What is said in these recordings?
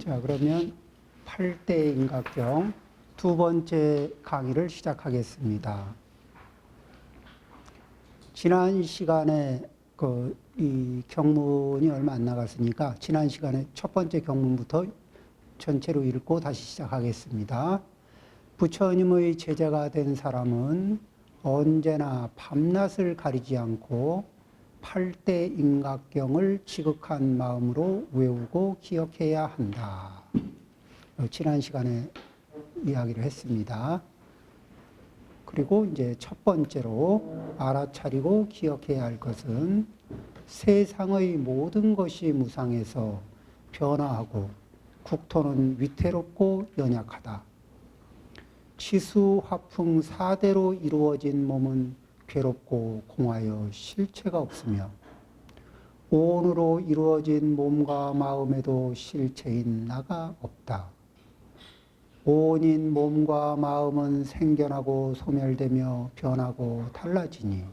자, 그러면 8대 인각경 두 번째 강의를 시작하겠습니다. 지난 시간에 이 경문이 얼마 안 나갔으니까 지난 시간에 첫 번째 경문부터 전체로 읽고 다시 시작하겠습니다. 부처님의 제자가 된 사람은 언제나 밤낮을 가리지 않고 8대 인각경을 지극한 마음으로 외우고 기억해야 한다. 지난 시간에 이야기를 했습니다. 그리고 이제 첫 번째로 알아차리고 기억해야 할 것은 세상의 모든 것이 무상해서 변화하고 국토는 위태롭고 연약하다. 치수, 화풍, 사대로 이루어진 몸은 괴롭고 공하여 실체가 없으며 온으로 이루어진 몸과 마음에도 실체인 나가 없다. 온인 몸과 마음은 생겨나고 소멸되며 변하고 달라지니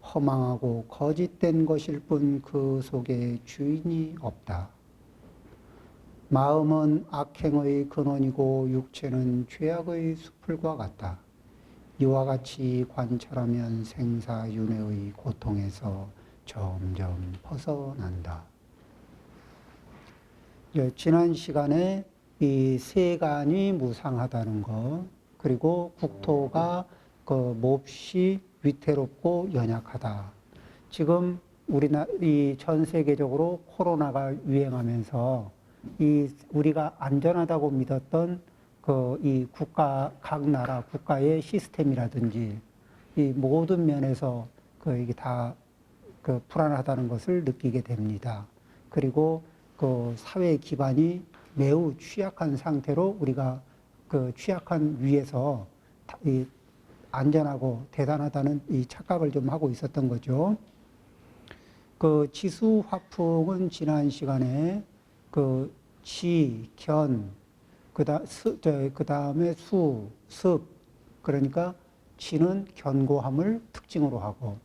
허망하고 거짓된 것일 뿐 그 속에 주인이 없다. 마음은 악행의 근원이고 육체는 죄악의 수풀과 같다. 이와 같이 관찰하면 생사윤회의 고통에서 점점 벗어난다. 지난 시간에 이 세간이 무상하다는 것, 그리고 국토가 몹시 위태롭고 연약하다. 지금 이 전 세계적으로 코로나가 유행하면서 우리가 안전하다고 믿었던 이 각 나라 국가의 시스템이라든지 이 모든 면에서 이게 다 불안하다는 것을 느끼게 됩니다. 그리고 사회 기반이 매우 취약한 상태로 우리가 취약한 위에서 이 안전하고 대단하다는 이 착각을 좀 하고 있었던 거죠. 지수 화풍은 지난 시간에 지, 견, 그 다음에 수, 습, 그러니까 지는 견고함을 특징으로 하고,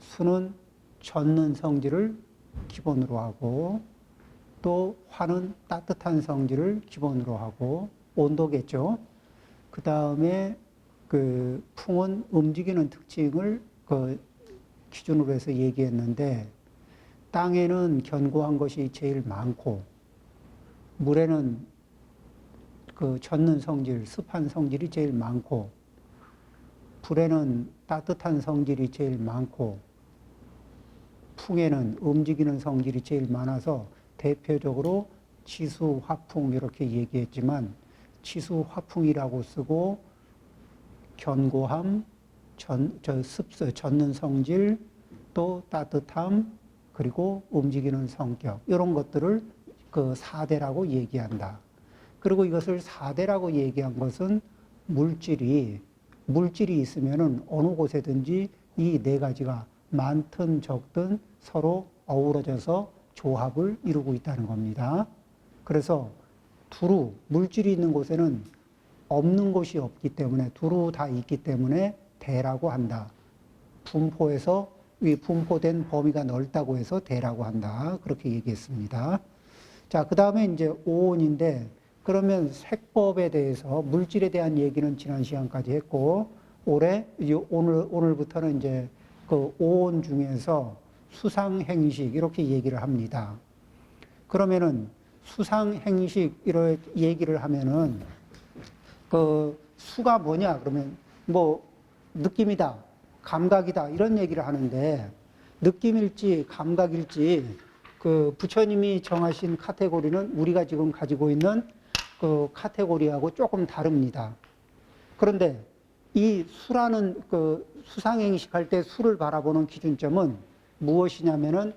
수는 젖는 성질을 기본으로 하고, 또 화는 따뜻한 성질을 기본으로 하고, 온도겠죠. 그 다음에 풍은 움직이는 특징을 기준으로 해서 얘기했는데, 땅에는 견고한 것이 제일 많고, 물에는 젖는 성질, 습한 성질이 제일 많고, 불에는 따뜻한 성질이 제일 많고, 풍에는 움직이는 성질이 제일 많아서 대표적으로 치수, 화풍 이렇게 얘기했지만 치수, 화풍이라고 쓰고 견고함, 젖는 성질, 또 따뜻함, 그리고 움직이는 성격 이런 것들을 4대라고 얘기한다. 그리고 이것을 4대라고 얘기한 것은 물질이 있으면은 어느 곳에든지 이 네 가지가 많든 적든 서로 어우러져서 조합을 이루고 있다는 겁니다. 그래서 두루 물질이 있는 곳에는 없는 곳이 없기 때문에 두루 다 있기 때문에 대라고 한다. 분포에서 이 분포된 범위가 넓다고 해서 대라고 한다. 그렇게 얘기했습니다. 자, 그 다음에 이제 오온인데, 그러면 색법에 대해서 물질에 대한 얘기는 지난 시간까지 했고, 오늘부터는 이제 오온 중에서 수상행식 이렇게 얘기를 합니다. 그러면은 수상행식 이렇게 얘기를 하면은 수가 뭐냐? 그러면 느낌이다, 감각이다 이런 얘기를 하는데, 느낌일지 감각일지 부처님이 정하신 카테고리는 우리가 지금 가지고 있는 카테고리하고 조금 다릅니다. 그런데 이 수라는 수상행식 할 때 수를 바라보는 기준점은 무엇이냐면은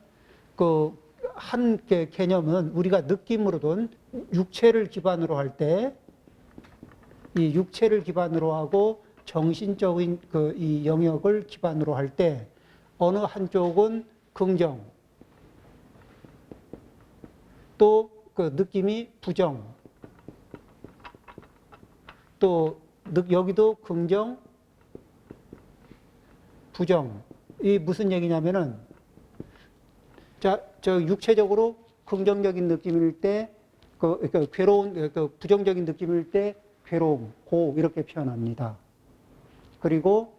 한 개념은 우리가 느낌으로든 육체를 기반으로 할 때 이 육체를 기반으로 하고 정신적인 이 영역을 기반으로 할 때 어느 한쪽은 긍정, 또 느낌이 부정, 또 여기도 긍정, 부정. 이 무슨 얘기냐면은 저 육체적으로 긍정적인 느낌일 때 그 괴로운, 그 부정적인 느낌일 때 괴로움, 고 이렇게 표현합니다. 그리고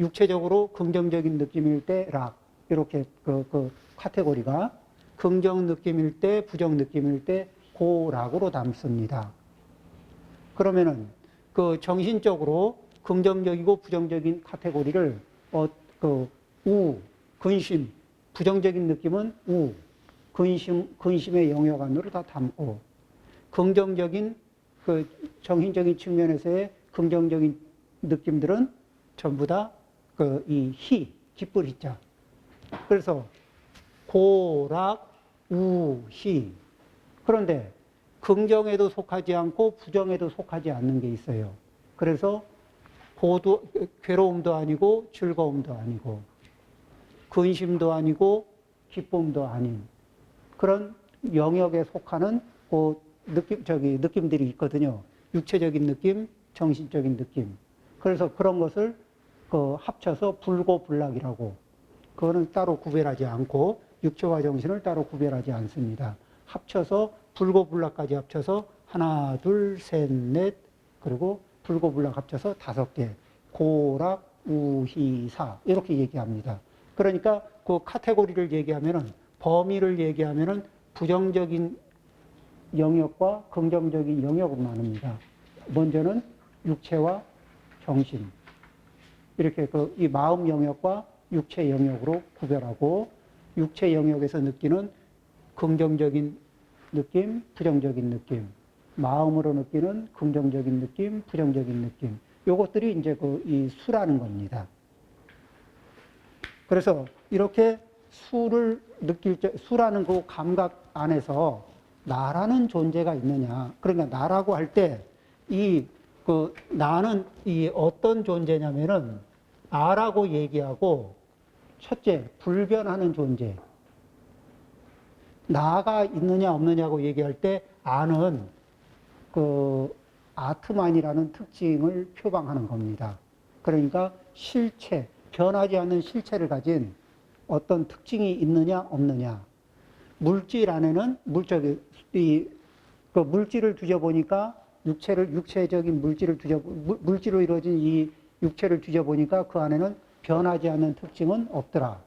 육체적으로 긍정적인 느낌일 때 락, 이렇게 그 카테고리가 긍정 느낌일 때, 부정 느낌일 때 고락으로 담습니다. 그러면은 그 정신적으로 긍정적이고 부정적인 카테고리를 근심, 부정적인 느낌은 근심의 영역 안으로 다 담고, 긍정적인 그 정신적인 측면에서의 긍정적인 느낌들은 전부 다 기쁠 희자. 그래서 고락, 우희. 그런데 긍정에도 속하지 않고 부정에도 속하지 않는 게 있어요. 그래서 괴로움도 아니고 즐거움도 아니고 근심도 아니고 기쁨도 아닌 그런 영역에 속하는 느낌들이 있거든요. 육체적인 느낌, 정신적인 느낌. 그래서 그런 것을 합쳐서 불고불락이라고. 그거는 따로 구별하지 않고 육체와 정신을 따로 구별하지 않습니다. 합쳐서 불고불락까지 합쳐서 하나, 둘, 셋, 넷, 그리고 불고불락 합쳐서 5개. 고락, 우희사 이렇게 얘기합니다. 그러니까 그 카테고리를 얘기하면은 범위를 얘기하면은 부정적인 영역과 긍정적인 영역으로 나눕니다. 먼저는 육체와 정신. 이렇게 이 마음 영역과 육체 영역으로 구별하고 육체 영역에서 느끼는 긍정적인 느낌, 부정적인 느낌. 마음으로 느끼는 긍정적인 느낌, 부정적인 느낌. 요것들이 이제 이 수라는 겁니다. 그래서 이렇게 수를 느낄 때, 수라는 그 감각 안에서 나라는 존재가 있느냐. 그러니까 나라고 할 때, 나는 어떤 존재냐면은, 나라고 얘기하고, 첫째, 불변하는 존재. 나가 있느냐 없느냐고 얘기할 때, 아는 아트만이라는 특징을 표방하는 겁니다. 그러니까 실체, 변하지 않는 실체를 가진 어떤 특징이 있느냐 없느냐. 물질 안에는 물질을 뒤져보니까 육체적인 물질로 이루어진 이 육체를 뒤져보니까 그 안에는 변하지 않는 특징은 없더라.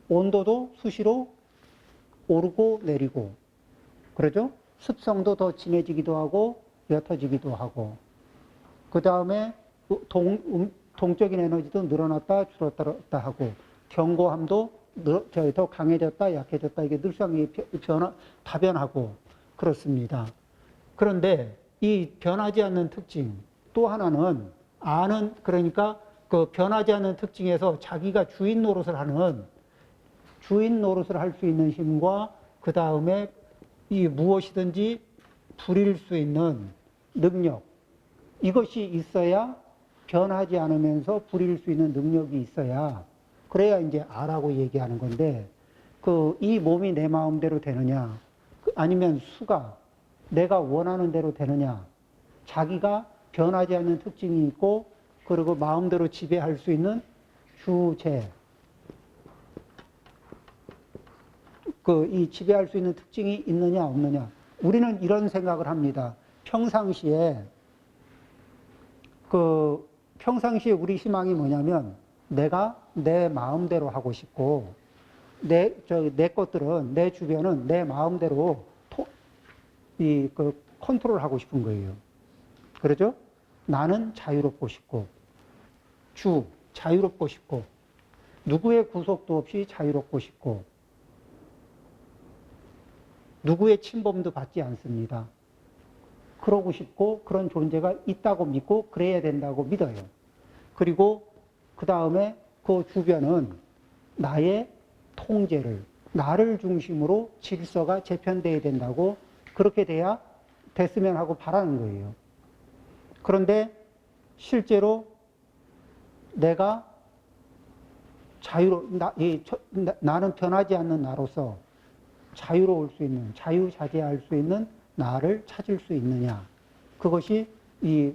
온도도 수시로 오르고 내리고, 그러죠? 습성도 더 진해지기도 하고, 옅어지기도 하고, 그 다음에 동적인 에너지도 늘어났다, 줄었다 하고, 견고함도 더 강해졌다, 약해졌다, 이게 늘상 다변하고, 그렇습니다. 그런데 이 변하지 않는 특징, 또 하나는 그러니까 그 변하지 않는 특징에서 자기가 주인 노릇을 할 수 있는 힘과 그 다음에 무엇이든지 부릴 수 있는 능력, 이것이 있어야 변하지 않으면서 부릴 수 있는 능력이 있어야 그래야 이제 아라고 얘기하는 건데 이 몸이 내 마음대로 되느냐 아니면 수가 내가 원하는 대로 되느냐 자기가 변하지 않는 특징이 있고 그리고 마음대로 지배할 수 있는 주체 이 지배할 수 있는 특징이 있느냐 없느냐 우리는 이런 생각을 합니다. 평상시에 우리 희망이 뭐냐면 내가 내 마음대로 하고 싶고 내 것들은 내 주변은 내 마음대로 컨트롤하고 싶은 거예요. 그렇죠? 나는 자유롭고 싶고 자유롭고 싶고 누구의 구속도 없이 자유롭고 싶고 누구의 침범도 받지 않습니다. 그러고 싶고 그런 존재가 있다고 믿고 그래야 된다고 믿어요. 그리고 그 다음에 그 주변은 나의 통제를 나를 중심으로 질서가 재편돼야 된다고 그렇게 됐으면 하고 바라는 거예요. 그런데 실제로 내가 나는 변하지 않는 나로서 자유로울 수 있는, 자유자재할 수 있는 나를 찾을 수 있느냐. 그것이 이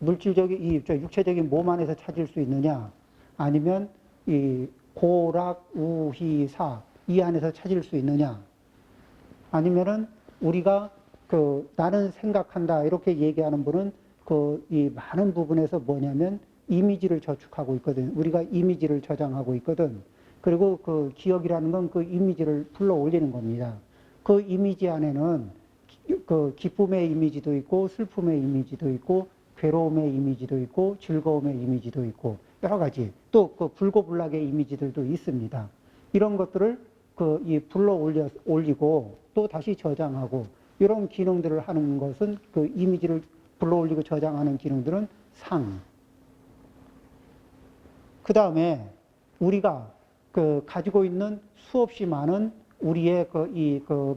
육체적인 몸 안에서 찾을 수 있느냐. 아니면 이 고락, 우희, 사, 이 안에서 찾을 수 있느냐? 아니면은 우리가 나는 생각한다 이렇게 얘기하는 분은 이 많은 부분에서 뭐냐면 이미지를 저축하고 있거든. 우리가 이미지를 저장하고 있거든. 그리고 그 기억이라는 건 그 이미지를 불러 올리는 겁니다. 그 이미지 안에는 그 기쁨의 이미지도 있고 슬픔의 이미지도 있고 괴로움의 이미지도 있고 즐거움의 이미지도 있고 여러 가지 또 그 불고불락의 이미지들도 있습니다. 이런 것들을 이 불러 올리고 또 다시 저장하고 이런 기능들을 하는 것은 그 이미지를 불러 올리고 저장하는 기능들은 상. 그 다음에 우리가 가지고 있는 수없이 많은 우리의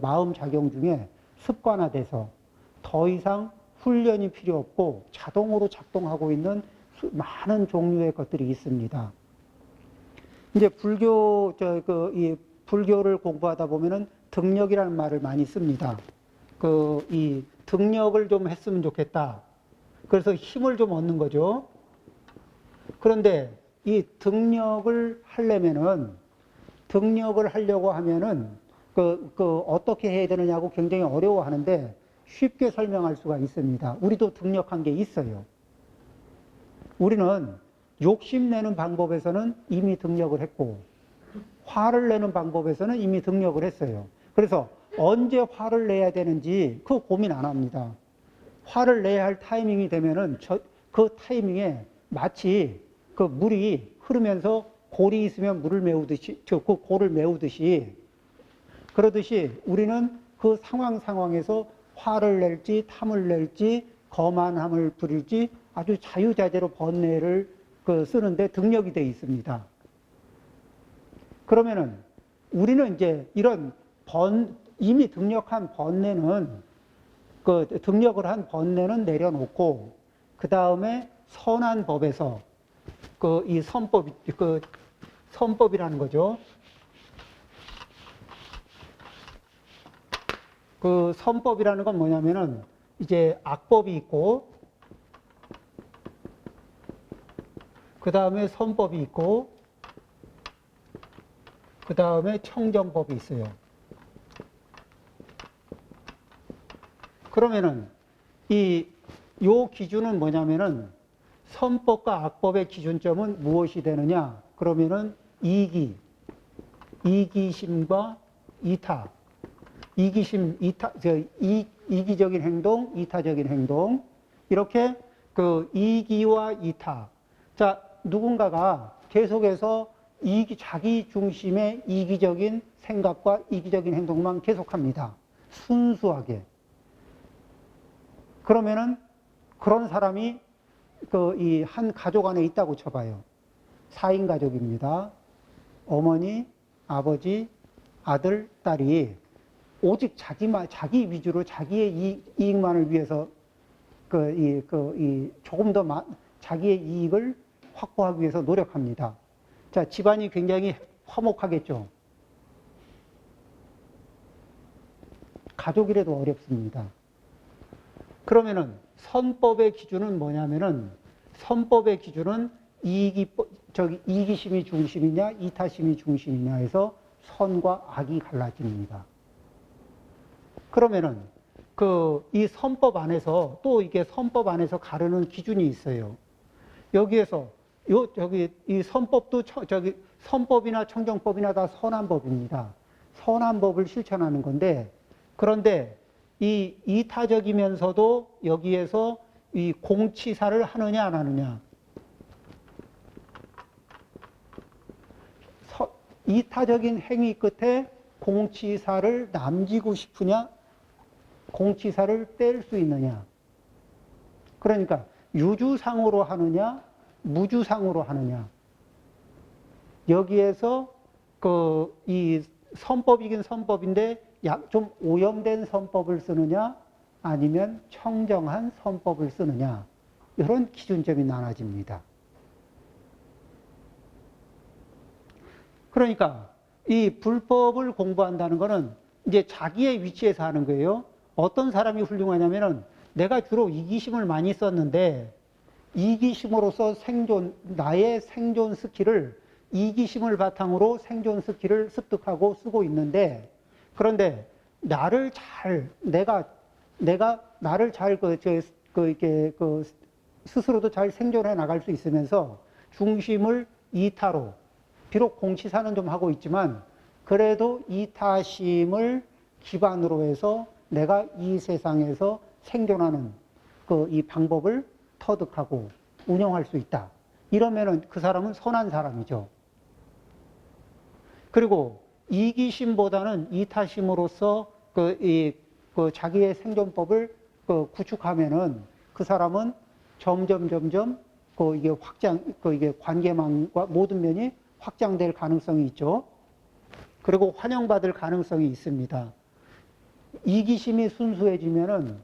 마음 작용 중에 습관화돼서 더 이상 훈련이 필요 없고 자동으로 작동하고 있는 많은 종류의 것들이 있습니다. 이제 이 불교를 공부하다 보면은 등력이라는 말을 많이 씁니다. 이 등력을 좀 했으면 좋겠다. 그래서 힘을 좀 얻는 거죠. 그런데 이 등력을 하려고 하면은 어떻게 해야 되느냐고 굉장히 어려워하는데 쉽게 설명할 수가 있습니다. 우리도 등력한 게 있어요. 우리는 욕심내는 방법에서는 이미 등력을 했고 화를 내는 방법에서는 이미 등력을 했어요. 그래서 언제 화를 내야 되는지 그 고민 안 합니다. 화를 내야 할 타이밍이 되면은 그 타이밍에 마치 그 물이 흐르면서 골이 있으면 물을 메우듯이 그 골을 메우듯이 그러듯이 우리는 그 상황에서 화를 낼지 탐을 낼지 거만함을 부릴지 아주 자유자재로 번뇌를 쓰는데 등력이 되어 있습니다. 그러면은 우리는 이제 이런 이미 등력한 번뇌는 등력을 한 번뇌는 내려놓고 그 다음에 선한 법에서 이 선법이라는 거죠. 그 선법이라는 건 뭐냐면은 이제 악법이 있고 그 다음에 선법이 있고 그 다음에 청정법이 있어요. 그러면은 요 기준은 뭐냐면은 선법과 악법의 기준점은 무엇이 되느냐? 그러면은 이기심과 이타. 이기적인 행동, 이타적인 행동. 이렇게 이기와 이타. 자, 누군가가 계속해서 자기 중심의 이기적인 생각과 이기적인 행동만 계속합니다. 순수하게. 그러면은 그런 사람이 이 한 가족 안에 있다고 쳐봐요. 4인 가족입니다. 어머니, 아버지, 아들, 딸이 오직 자기 위주로 자기의 이익만을 위해서 조금 더 자기의 이익을 확보하기 위해서 노력합니다. 자, 집안이 굉장히 화목하겠죠. 가족이라도 어렵습니다. 그러면은 선법의 기준은 뭐냐면은 선법의 기준은 이기심이 중심이냐 이타심이 중심이냐 해서 선과 악이 갈라집니다. 그러면은 이 선법 안에서 또 이게 선법 안에서 가르는 기준이 있어요. 여기에서 이 선법도 선법이나 청정법이나 다 선한 법입니다. 선한 법을 실천하는 건데 그런데 이 이타적이면서도 여기에서 이 공치사를 하느냐 안 하느냐. 이타적인 행위 끝에 공치사를 남기고 싶으냐 공치사를 뗄 수 있느냐. 그러니까 유주상으로 하느냐 무주상으로 하느냐. 여기에서 이 선법이긴 선법인데 좀 오염된 선법을 쓰느냐 아니면 청정한 선법을 쓰느냐 이런 기준점이 나눠집니다. 그러니까 이 불법을 공부한다는 것은 이제 자기의 위치에서 하는 거예요. 어떤 사람이 훌륭하냐면은 내가 주로 이기심을 많이 썼는데 이기심으로서 나의 생존 스킬을 이기심을 바탕으로 생존 스킬을 습득하고 쓰고 있는데, 그런데 나를 잘, 내가 나를 잘 이렇게 스스로도 잘 생존해 나갈 수 있으면서 중심을 이타로, 비록 공치사는 좀 하고 있지만, 그래도 이타심을 기반으로 해서 내가 이 세상에서 생존하는 이 방법을 터득하고 운영할 수 있다. 이러면은 그 사람은 선한 사람이죠. 그리고 이기심보다는 이타심으로서 자기의 생존법을 구축하면은 그 사람은 점점 이게 이게 관계망과 모든 면이 확장될 가능성이 있죠. 그리고 환영받을 가능성이 있습니다. 이기심이 순수해지면은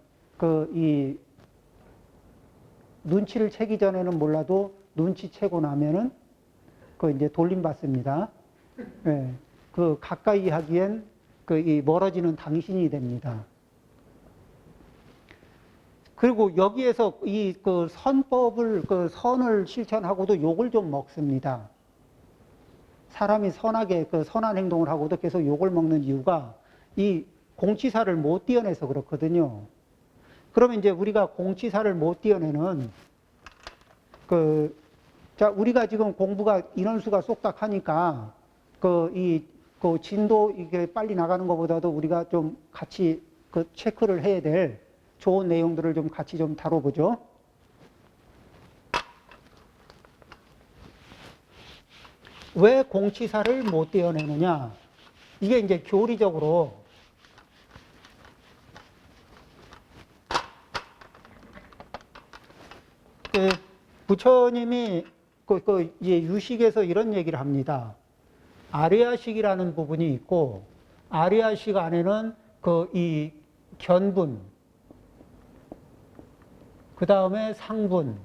이 눈치를 채기 전에는 몰라도 눈치채고 나면은 이제 돌림받습니다. 예, 가까이 하기엔 이 멀어지는 당신이 됩니다. 그리고 여기에서 이 선법을 선을 실천하고도 욕을 좀 먹습니다. 사람이 선하게 선한 행동을 하고도 계속 욕을 먹는 이유가 이 공치사를 못 띄어내서 그렇거든요. 그러면 이제 우리가 공치사를 못 띄어내는 자, 우리가 지금 공부가 인원수가 쏙닥하니까 진도 이게 빨리 나가는 것보다도 우리가 좀 같이 체크를 해야 될 좋은 내용들을 좀 같이 좀 다뤄보죠. 왜 공치사를 못 떼어내느냐? 이게 이제 교리적으로 부처님이 이제 유식에서 이런 얘기를 합니다. 아리아식이라는 부분이 있고, 아리아식 안에는 이 견분, 그 다음에 상분,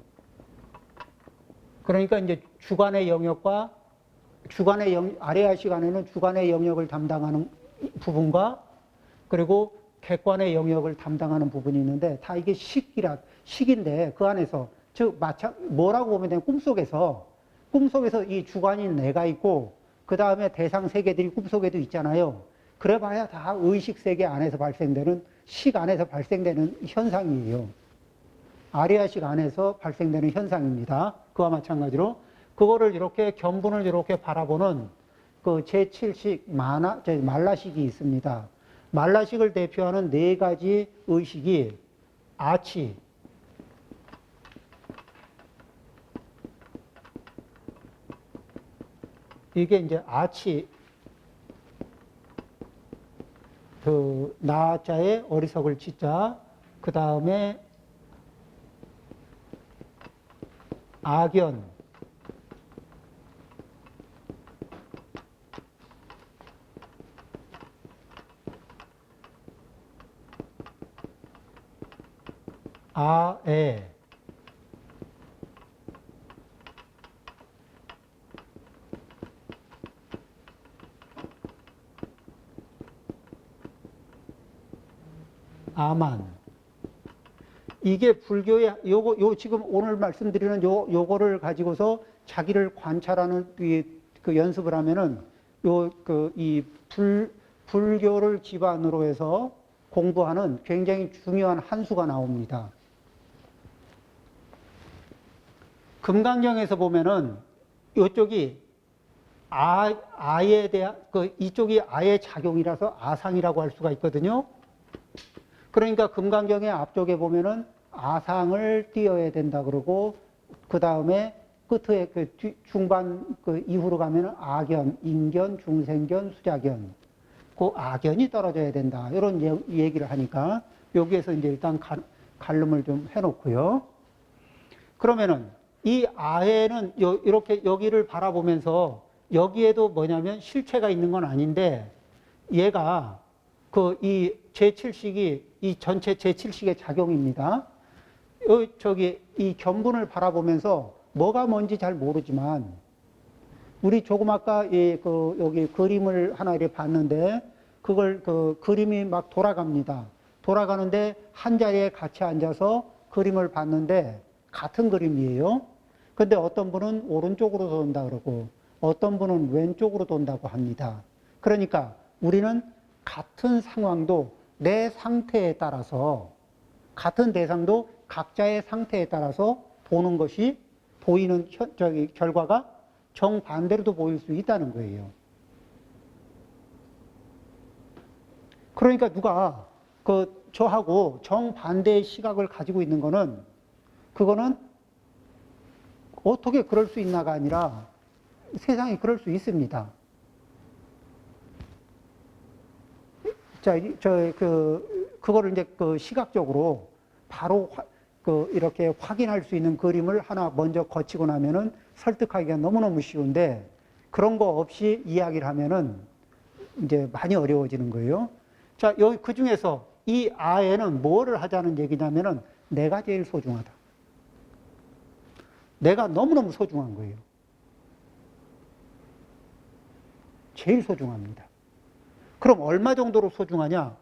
그러니까 이제 주관의 영역과 아리아식 안에는 주관의 영역을 담당하는 부분과 그리고 객관의 영역을 담당하는 부분이 있는데, 다 이게 식인데 그 안에서 뭐라고 보면 되냐면 꿈속에서 이 주관인 내가 있고 그 다음에 대상 세계들이 꿈속에도 있잖아요. 그래봐야 다 의식 세계 안에서 발생되는, 식 안에서 발생되는 현상이에요. 아리아식 안에서 발생되는 현상입니다. 그와 마찬가지로 그거를 이렇게 견분을 이렇게 바라보는 제7식 말라식이 있습니다. 말라식을 대표하는 네 가지 의식이 아치, 이게 이제 아치, 나자에 어리석을 치자, 그 다음에 악연, 아에, 아만. 이게 불교의 지금 오늘 말씀드리는 요거를 가지고서 자기를 관찰하는 그 연습을 하면은 이 불교를 기반으로 해서 공부하는 굉장히 중요한 한 수가 나옵니다. 금강경에서 보면은 이쪽이 아에 대한 이쪽이 아의 작용이라서 아상이라고 할 수가 있거든요. 그러니까 금강경의 앞쪽에 보면은 아상을 띄어야 된다 그러고, 그 다음에 끝에 중반 이후로 가면은 악연, 인견, 중생견, 수자견, 악연이 떨어져야 된다, 이런 얘기를 하니까 여기에서 이제 일단 갈름을 좀 해놓고요. 그러면은 이 아에는 이렇게 여기를 바라보면서 여기에도 뭐냐면 실체가 있는 건 아닌데, 얘가 이 제7식이 이 전체 제7식의 작용입니다. 이 견분을 바라보면서 뭐가 뭔지 잘 모르지만, 우리 조금 아까 여기 그림을 하나 이렇게 봤는데, 그걸 그림이 막 돌아갑니다. 돌아가는데 한 자리에 같이 앉아서 그림을 봤는데 같은 그림이에요. 근데 어떤 분은 오른쪽으로 돈다 그러고, 어떤 분은 왼쪽으로 돈다고 합니다. 그러니까 우리는 같은 상황도 내 상태에 따라서, 같은 대상도 각자의 상태에 따라서 보는 것이 보이는 결과가 정반대로도 보일 수 있다는 거예요. 그러니까 누가 저하고 정반대의 시각을 가지고 있는 거는, 그거는 어떻게 그럴 수 있나가 아니라 세상에 그럴 수 있습니다. 자, 그거를 이제 시각적으로 바로 이렇게 확인할 수 있는 그림을 하나 먼저 거치고 나면은 설득하기가 너무너무 쉬운데, 그런 거 없이 이야기를 하면은 이제 많이 어려워지는 거예요. 자, 여기 그 중에서 이 아에는 뭐를 하자는 얘기냐면은 내가 제일 소중하다. 내가 너무너무 소중한 거예요. 제일 소중합니다. 그럼 얼마 정도로 소중하냐?